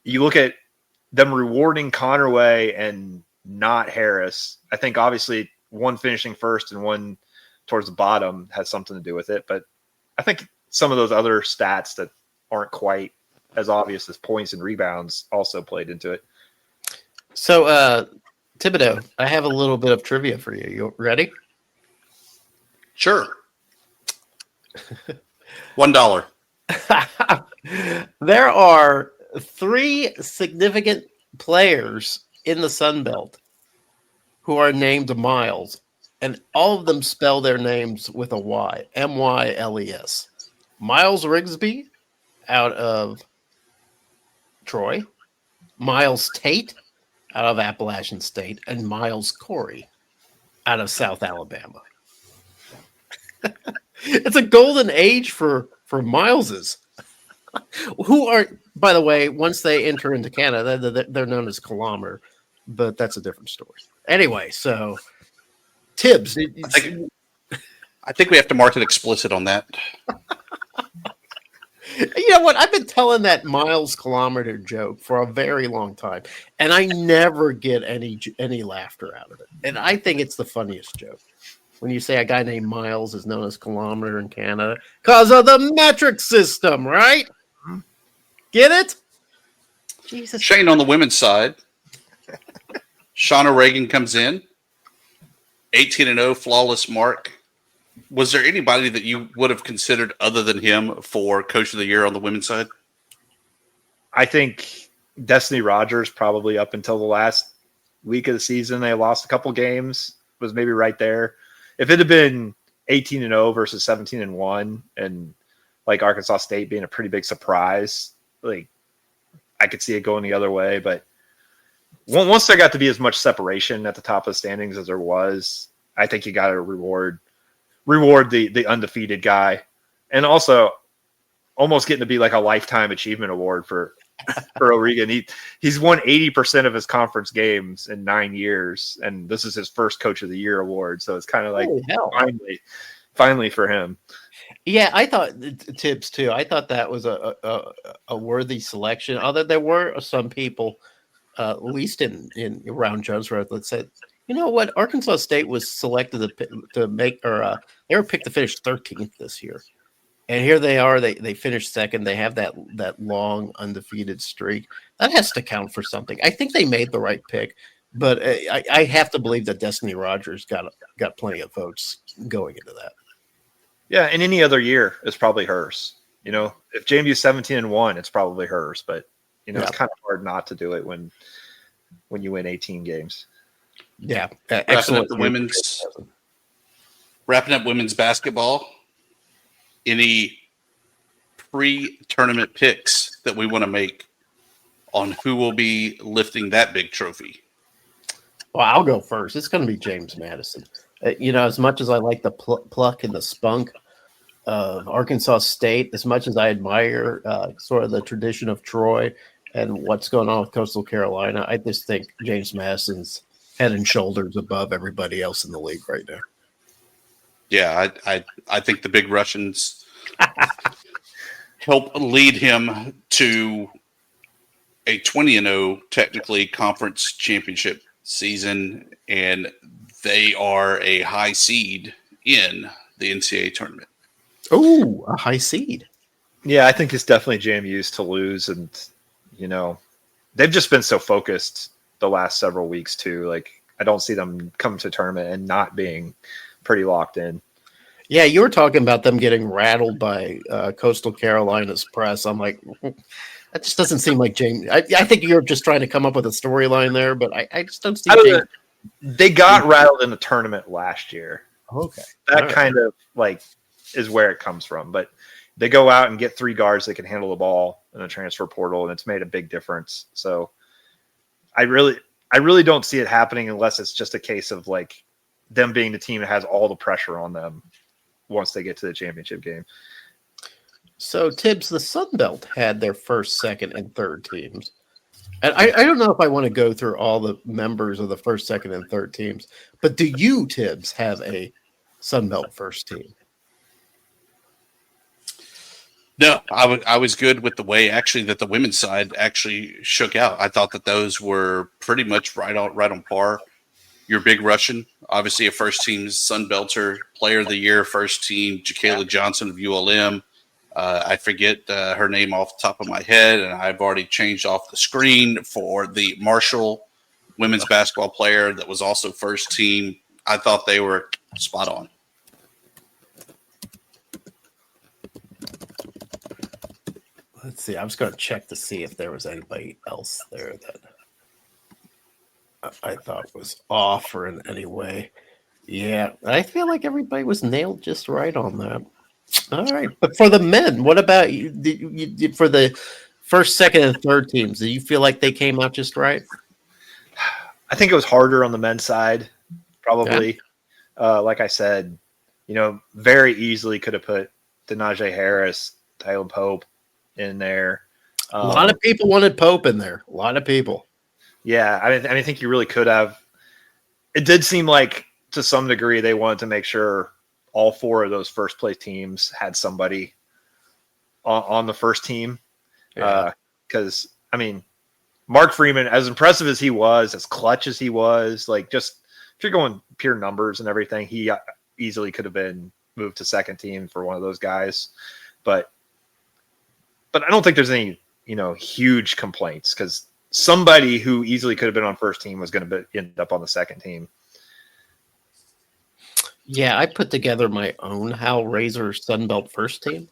you look at them rewarding Conaway and not Harris. I think obviously one finishing first and one towards the bottom has something to do with it. But I think some of those other stats that aren't quite as obvious as points and rebounds also played into it. So, Thibodeau, I have a little bit of trivia for you. You ready? Sure. $1. There are 3 significant players in the Sun Belt who are named Miles, and all of them spell their names with a Y, Myles. Miles Rigsby out of Troy, Miles Tate out of Appalachian State, and Miles Corey out of South Alabama. It's a golden age for Mileses, who are, by the way, once they enter into Canada, they're known as kilometer, but that's a different story. Anyway, so Tibbs. I think we have to mark it explicit on that. You know what? I've been telling that miles kilometer joke for a very long time, and I never get any laughter out of it. And I think it's the funniest joke. When you say a guy named Miles is known as kilometer in Canada because of the metric system, right? Get it? Jesus. Shane, on the women's side, Shauna Reagan comes in, 18-0, flawless mark. Was there anybody that you would have considered other than him for Coach of the Year on the women's side? I think Destiny Rogers, probably up until the last week of the season, they lost a couple games, was maybe right there. If it had been 18-0 versus 17-1, and Arkansas State being a pretty big surprise, I could see it going the other way. But once there got to be as much separation at the top of the standings as there was, I think you got to reward the undefeated guy, and also almost getting to be like a lifetime achievement award for O'Regan. He's won 80% of his conference games in 9 years, and this is his first Coach of the Year award. So it's kind of like finally for him. Yeah, I thought Tibbs too. I thought that was a worthy selection. Although there were some people, at least in around Jones Road, that said, you know what, Arkansas State was selected to make, or they were picked to finish 13th this year, and here they are. They finished second. They have that long undefeated streak. That has to count for something. I think they made the right pick, but I have to believe that Destiny Rogers got plenty of votes going into that. Yeah, in any other year, it's probably hers. If JMU's 17-1, it's probably hers. But it's kind of hard not to do it when you win 18 games. Yeah, excellent. Wrapping up women's basketball. Any pre-tournament picks that we want to make on who will be lifting that big trophy? Well, I'll go first. It's going to be James Madison. As much as I like the pluck and the spunk of Arkansas State, as much as I admire sort of the tradition of Troy and what's going on with Coastal Carolina, I just think James Madison's head and shoulders above everybody else in the league right now. Yeah, I think the Big Russians help lead him to a 20-0 technically conference championship season, and they are a high seed in the NCAA tournament. Oh, a high seed. Yeah, I think it's definitely JMU's to lose, and they've just been so focused the last several weeks too. Like I don't see them come to tournament and not being pretty locked in. Yeah, you were talking about them getting rattled by Coastal Carolina's press. I'm like, that just doesn't seem like James. I think you're just trying to come up with a storyline there, but I just don't see James. They got rattled in the tournament last year. Okay. That kind of like is where it comes from. But they go out and get 3 guards that can handle the ball in the transfer portal, and it's made a big difference. So I really don't see it happening unless it's just a case of like them being the team that has all the pressure on them once they get to the championship game. So Tibbs, the Sun Belt had their first, second, and third teams. And I don't know if I want to go through all the members of the first, second, and third teams, but do you, Tibbs, have a Sun Belt first team? No, I was good with the way actually that the women's side actually shook out. I thought that those were pretty much right on par. Your big Russian, obviously a first team Sun Belter, player of the year, first team, Jacayla Johnson of ULM. I forget her name off the top of my head, and I've already changed off the screen for the Marshall women's basketball player that was also first team. I thought they were spot on. Let's see. I was going to check to see if there was anybody else there that I thought was off or in any way. Yeah, I feel like everybody was nailed just right on that. All right, but for the men, what about you? For the first, second, and third teams, do you feel like they came out just right? I think it was harder on the men's side, probably. Yeah. Like I said, very easily could have put Denaje Harris, Tyler Pope in there. A lot of people wanted Pope in there. A lot of people. Yeah, I think you really could have. It did seem like to some degree they wanted to make sure all 4 of those first place teams had somebody on the first team. Because, Mark Freeman, as impressive as he was, as clutch as he was, like just if you're going pure numbers and everything, he easily could have been moved to second team for one of those guys. But I don't think there's any, huge complaints because somebody who easily could have been on first team was going to end up on the second team. Yeah, I put together my own Hal Razor Sunbelt first team.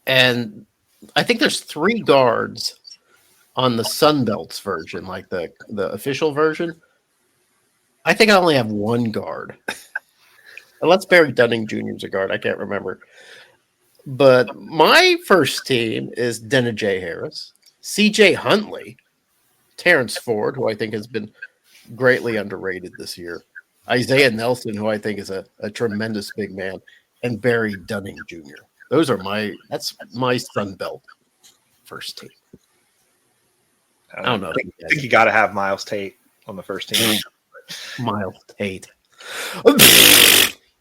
And I think there's 3 guards on the Sunbelts version, like the official version. I think I only have 1 guard. Unless Barry Dunning Jr. is a guard. I can't remember. But my first team is Denaje Harris, C.J. Huntley, Terrence Ford, who I think has been greatly underrated this year, Isaiah Nelson, who I think is a tremendous big man, and Barry Dunning Jr. That's my Sun Belt first team. I don't know. I think you got to have Miles Tate on the first team. Miles Tate.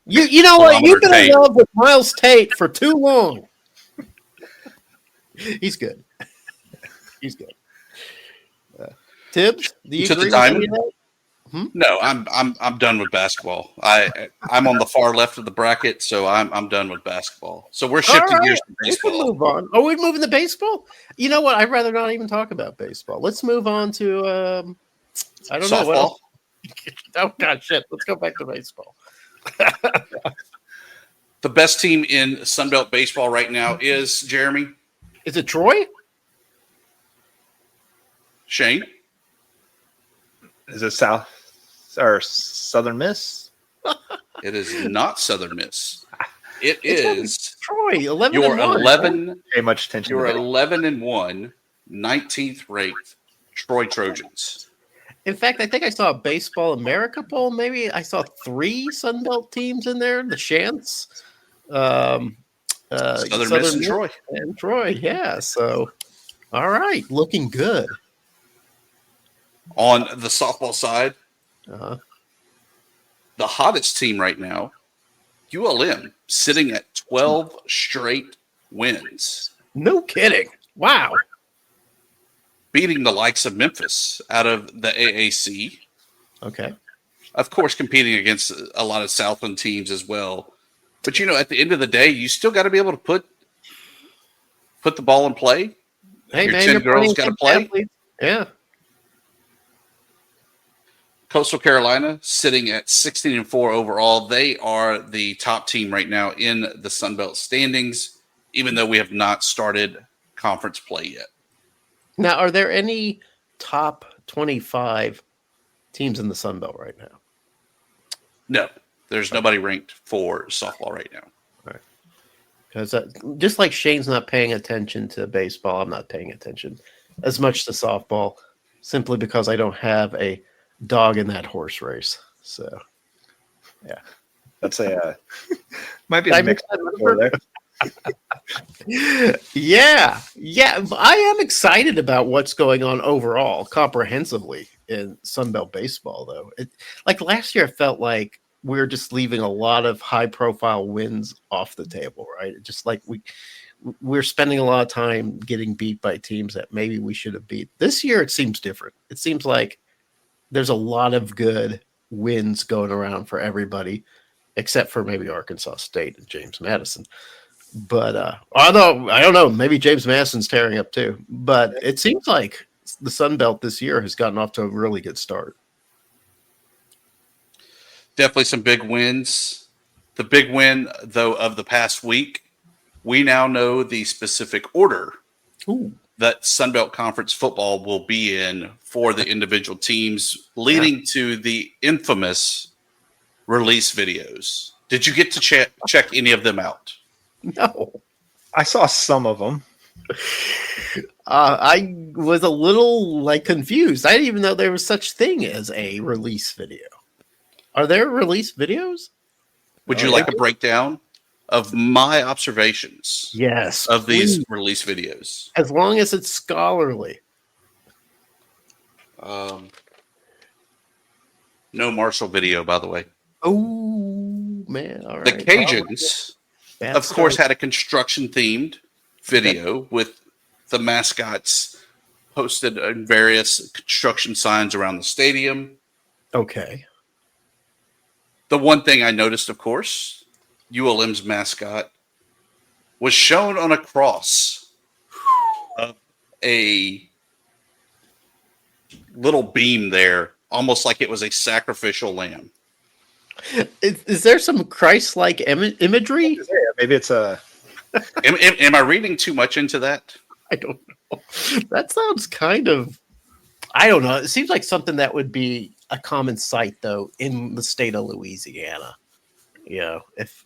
You know what? You've been in love with Miles Tate for too long. He's good. He's good. Tibbs, do you agree with that? No, I'm done with basketball. I'm on the far left of the bracket, so I'm done with basketball. So we're shifting gears to baseball. We can move on. Are we moving to baseball? You know what? I'd rather not even talk about baseball. Let's move on to I don't know what else. Oh God, shit! Let's go back to baseball. The best team in Sunbelt baseball right now is Jeremy. Is it Troy? Shane? Is it South or Southern Miss? It is not Southern Miss. It is Troy. 11. You're 11. Pay much attention. You're 11-1, 19th ranked Troy Trojans. In fact, I think I saw a Baseball America poll. Maybe I saw 3 Sunbelt teams in there. The Chants, Southern Miss and Troy. And Troy, yeah. So, all right, looking good. On the softball side, the hottest team right now, ULM, sitting at 12 straight wins. No kidding. Wow. Beating the likes of Memphis out of the AAC. Okay. Of course, competing against a lot of Southland teams as well. But, at the end of the day, you still got to be able to put the ball in play. Hey, Your man, 10 you're girls playing got to good play. athletes. Yeah. Coastal Carolina sitting at 16-4 overall. They are the top team right now in the FunBelt standings, even though we have not started conference play yet. Now, are there any top 25 teams in the Sun Belt right now? No, there's nobody ranked for softball right now. Right. Because just like Shane's not paying attention to baseball, I'm not paying attention as much to softball simply because I don't have a dog in that horse race. So, yeah, that's a might be a mix there. Yeah. I am excited about what's going on overall, comprehensively in Sunbelt baseball. Though, like last year, it felt like we were just leaving a lot of high-profile wins off the table. Right, just like we're spending a lot of time getting beat by teams that maybe we should have beat. This year, it seems different. It seems like there's a lot of good wins going around for everybody, except for maybe Arkansas State and James Madison. But although I don't know, maybe James Madison's tearing up too. But it seems like the Sun Belt this year has gotten off to a really good start. Definitely some big wins. The big win, though, of the past week, we now know the specific order that Sunbelt Conference football will be in for the individual teams, leading to the infamous release videos. Did you get to check any of them out? No. I saw some of them. I was a little confused. I didn't even know there was such thing as a release video. Are there release videos? Would you like a breakdown of my observations? Yes, of these release videos, as long as it's scholarly. No Marshall video, by the way. Oh man! All right. The Cajuns, of course, had a construction-themed video with the mascots posted in various construction signs around the stadium. Okay. The one thing I noticed, of course, ULM's mascot was shown on a cross of a little beam there, almost like it was a sacrificial lamb. Is there some Christ-like imagery? Maybe it's a... Am I reading too much into that? I don't know. That sounds kind of... I don't know. It seems like something that would be a common sight, though, in the state of Louisiana. You know, if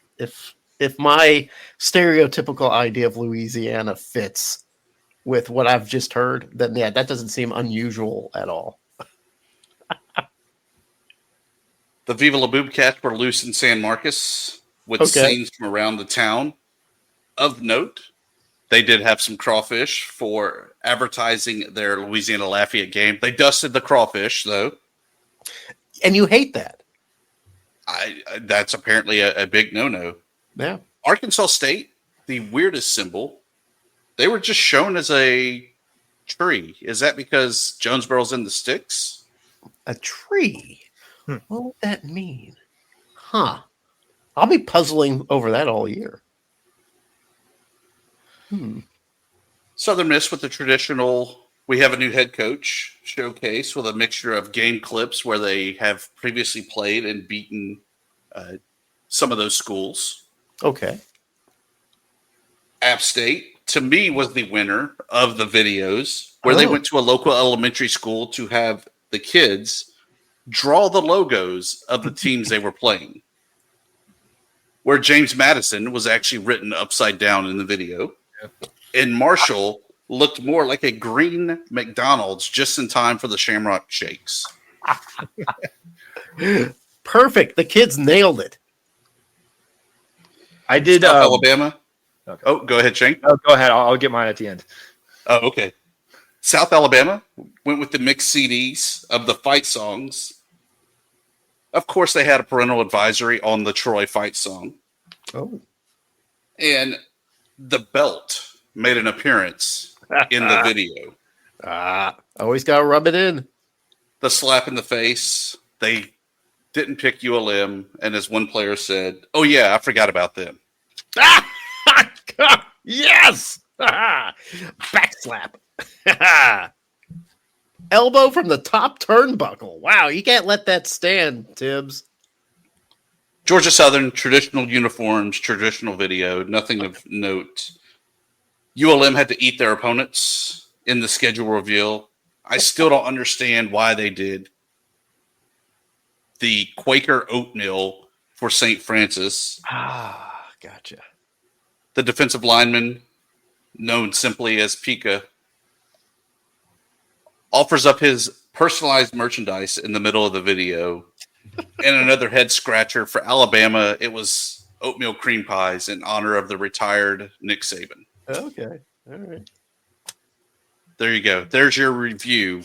my stereotypical idea of Louisiana fits with what I've just heard, then yeah, that doesn't seem unusual at all. The Viva La Boob cats were loose in San Marcos with scenes from around the town. Of note, they did have some crawfish for advertising their Louisiana Lafayette game. They dusted the crawfish, though. And you hate that. That's apparently a big no-no. Yeah. Arkansas State, the weirdest symbol, they were just shown as a tree. Is that because Jonesboro's in the sticks? A tree? What would that mean? Huh. I'll be puzzling over that all year. Southern Miss with the traditional, we have a new head coach showcase with a mixture of game clips where they have previously played and beaten some of those schools. Okay. App State, to me, was the winner of the videos where they went to a local elementary school to have the kids draw the logos of the teams they were playing. Where James Madison was actually written upside down in the video. And Marshall looked more like a green McDonald's just in time for the Shamrock Shakes. Perfect. The kids nailed it. I did. South Alabama. Okay. Oh, go ahead, Shane. Oh, go ahead. I'll get mine at the end. Oh, okay. South Alabama went with the mixed CDs of the fight songs. Of course, they had a parental advisory on the Troy fight song. Oh. And the belt made an appearance in the video. Always got to rub it in. The slap in the face. They didn't pick ULM. And as one player said, oh, yeah, I forgot about them. Yes! Backslap. Elbow from the top turnbuckle. Wow, you can't let that stand, Tibbs. Georgia Southern, traditional uniforms, traditional video, nothing of note. ULM had to eat their opponents in the schedule reveal. I still don't understand why they did the Quaker oatmeal for St. Francis. Ah, gotcha. The defensive lineman, known simply as Pika, offers up his personalized merchandise in the middle of the video. And another head scratcher for Alabama. It was oatmeal cream pies in honor of the retired Nick Saban. Okay. All right. There you go. There's your review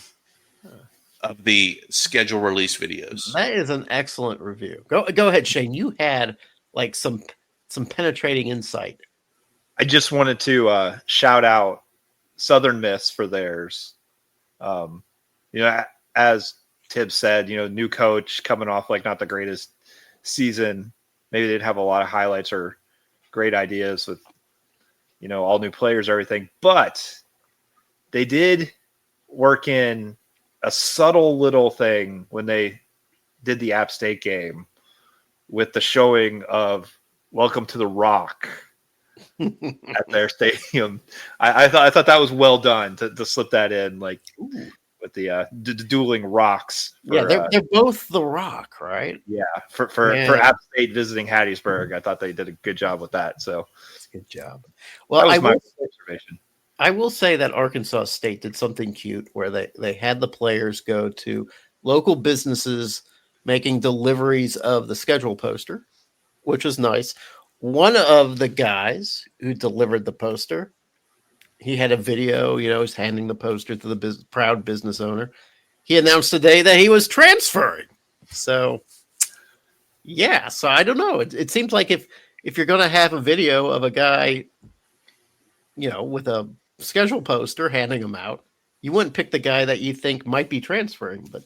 of the schedule release videos. That is an excellent review. Go ahead, Shane. You had like some penetrating insight. I just wanted to shout out Southern Miss for theirs. As Tibbs said, new coach coming off like not the greatest season. Maybe they didn't have a lot of highlights or great ideas with, all new players, everything. But they did work in a subtle little thing when they did the App State game with the showing of Welcome to the Rock at their stadium. I thought that was well done to slip that in, like with the dueling rocks. They're both the Rock, right? Yeah, for App State visiting Hattiesburg, I thought they did a good job with that. So good job. Well, that was my observation. I will say that Arkansas State did something cute where they had the players go to local businesses making deliveries of the schedule poster, which was nice. One of the guys who delivered the poster, he had a video, was handing the poster to the proud business owner. He announced today that he was transferring. So, yeah. So I don't know. It seems like if you're going to have a video of a guy, with a schedule poster handing them out, you wouldn't pick the guy that you think might be transferring. But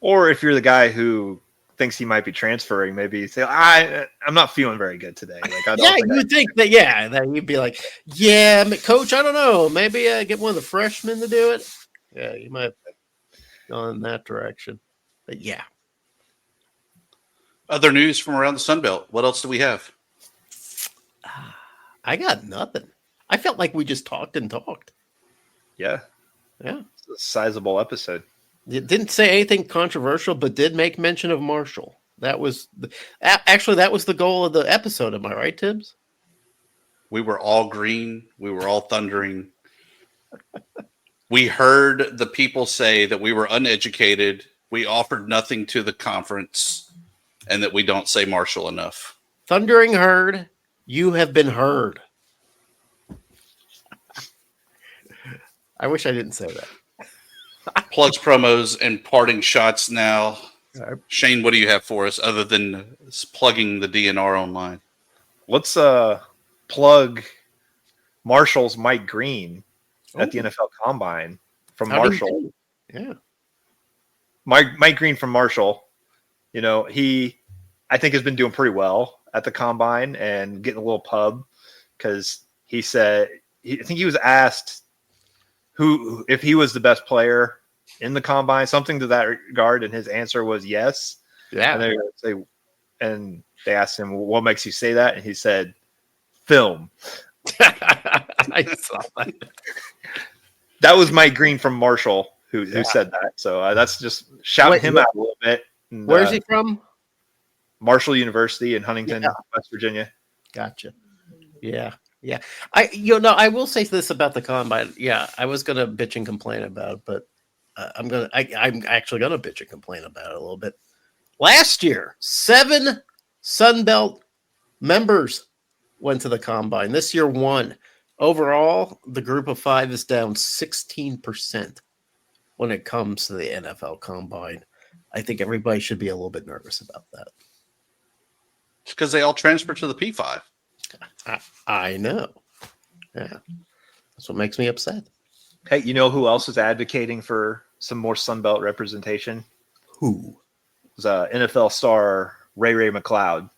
or if you're the guy who thinks he might be transferring, maybe you say, I'm not feeling very good today. Like, you would think that, that you'd be like, yeah, coach, I don't know. Maybe get one of the freshmen to do it. Yeah, you might go in that direction. But yeah. Other news from around the Sun Belt. What else do we have? I got nothing. I felt like we just talked and talked. Yeah. Yeah. It's a sizable episode. It didn't say anything controversial, but did make mention of Marshall. That was actually that was the goal of the episode. Am I right, Tibbs? We were all green. We were all thundering. We heard the people say that we were uneducated. We offered nothing to the conference, and that we don't say Marshall enough. Thundering herd, you have been heard. I wish I didn't say that. Plugs, promos, and parting shots now. Shane, what do you have for us other than plugging the DNR online? Let's plug Marshall's Mike Green at the NFL Combine from Marshall. Yeah. Mike Green from Marshall, he, I think, has been doing pretty well at the Combine and getting a little pub because he said, I think he was asked if he was the best player in the Combine, something to that regard, and his answer was yes. Yeah. And they asked him, what makes you say that? And he said, film. I saw that. That was Mike Green from Marshall who said that. So that's just shouting him out a little bit. And, where's he from? Marshall University in Huntington, West Virginia. Gotcha. Yeah. Yeah. I will say this about the Combine. Yeah, I was going to bitch and complain about it, but I'm actually going to bitch and complain about it a little bit. Last year, 7 Sun Belt members went to the Combine. This year, 1. Overall, the group of 5 is down 16% when it comes to the NFL Combine. I think everybody should be a little bit nervous about that. It's because they all transferred to the P5. I know. Yeah. That's what makes me upset. Hey, you know who else is advocating for some more Sun Belt representation? Who? It was NFL star Ray McLeod.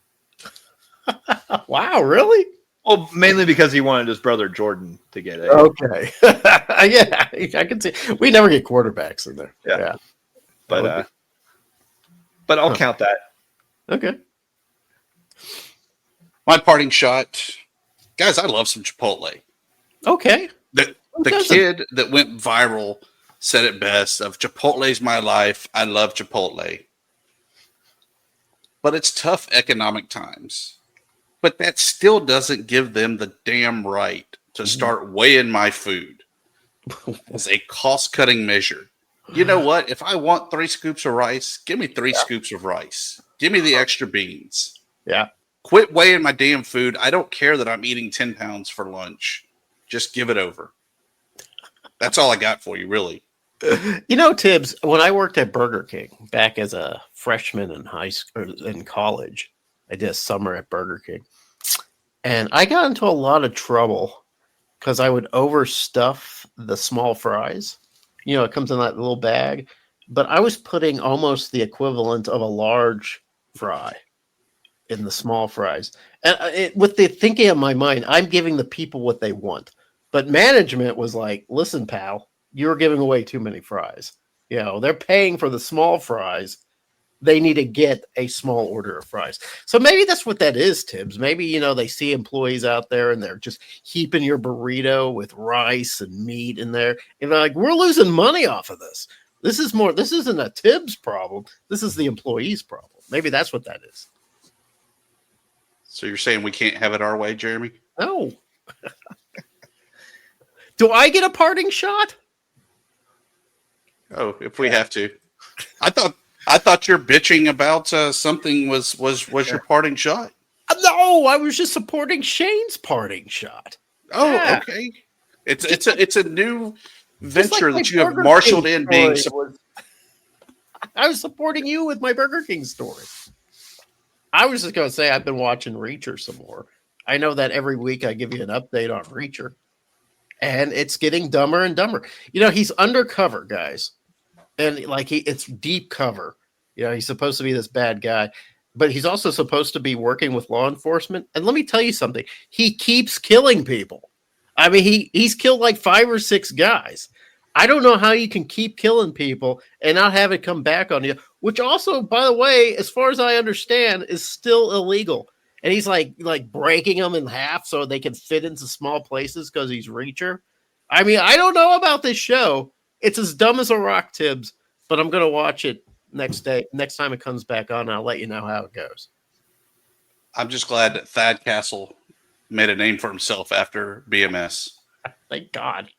Wow, really? Well, mainly because he wanted his brother Jordan to get it. Okay. Yeah, I can see. We never get quarterbacks in there. Yeah. But I'll count that. Okay. My parting shot, guys. I love some Chipotle. Okay. The kid that went viral said it best: "Of Chipotle's my life. I love Chipotle." But it's tough economic times. But that still doesn't give them the damn right to start weighing my food as a cost-cutting measure. You know what? If I want 3 scoops of rice, give me 3 scoops of rice. Give me the extra beans. Yeah. Quit weighing my damn food. I don't care that I'm eating 10 pounds for lunch. Just give it over. That's all I got for you, really. You know, Tibbs, when I worked at Burger King back as a freshman in high school, in college, I did a summer at Burger King. And I got into a lot of trouble because I would overstuff the small fries. You know, it comes in that little bag. But I was putting almost the equivalent of a large fry in the small fries. And with the thinking of my mind, I'm giving the people what they want. But management was like, listen, pal, you're giving away too many fries. You know, they're paying for the small fries. They need to get a small order of fries. So maybe that's what that is, Tibbs. Maybe, you know, they see employees out there and they're just heaping your burrito with rice and meat in there. And they're like, we're losing money off of this. This isn't a Tibbs problem. This is the employee's problem. Maybe that's what that is. So you're saying we can't have it our way, Jeremy? No. Do I get a parting shot? Oh, if we have to. I thought your bitching about something was your parting shot. No, I was just supporting Shane's parting shot. Oh, yeah. Okay. It's a new venture that you have marshaled in being. I was supporting you with my Burger King story. I was just going to say I've been watching Reacher some more. I know that every week I give you an update on Reacher, and it's getting dumber and dumber. You know, he's undercover, guys, and like it's deep cover. You know, he's supposed to be this bad guy, but he's also supposed to be working with law enforcement. And let me tell you something: he keeps killing people. I mean, he's killed like 5 or 6 guys. I don't know how you can keep killing people and not have it come back on you, which also, by the way, as far as I understand, is still illegal. And he's like breaking them in half so they can fit into small places because he's Reacher. I mean, I don't know about this show. It's as dumb as a rock, Tibbs, but I'm going to watch it next time it comes back on. I'll let you know how it goes. I'm just glad that Thad Castle made a name for himself after BMS. Thank God.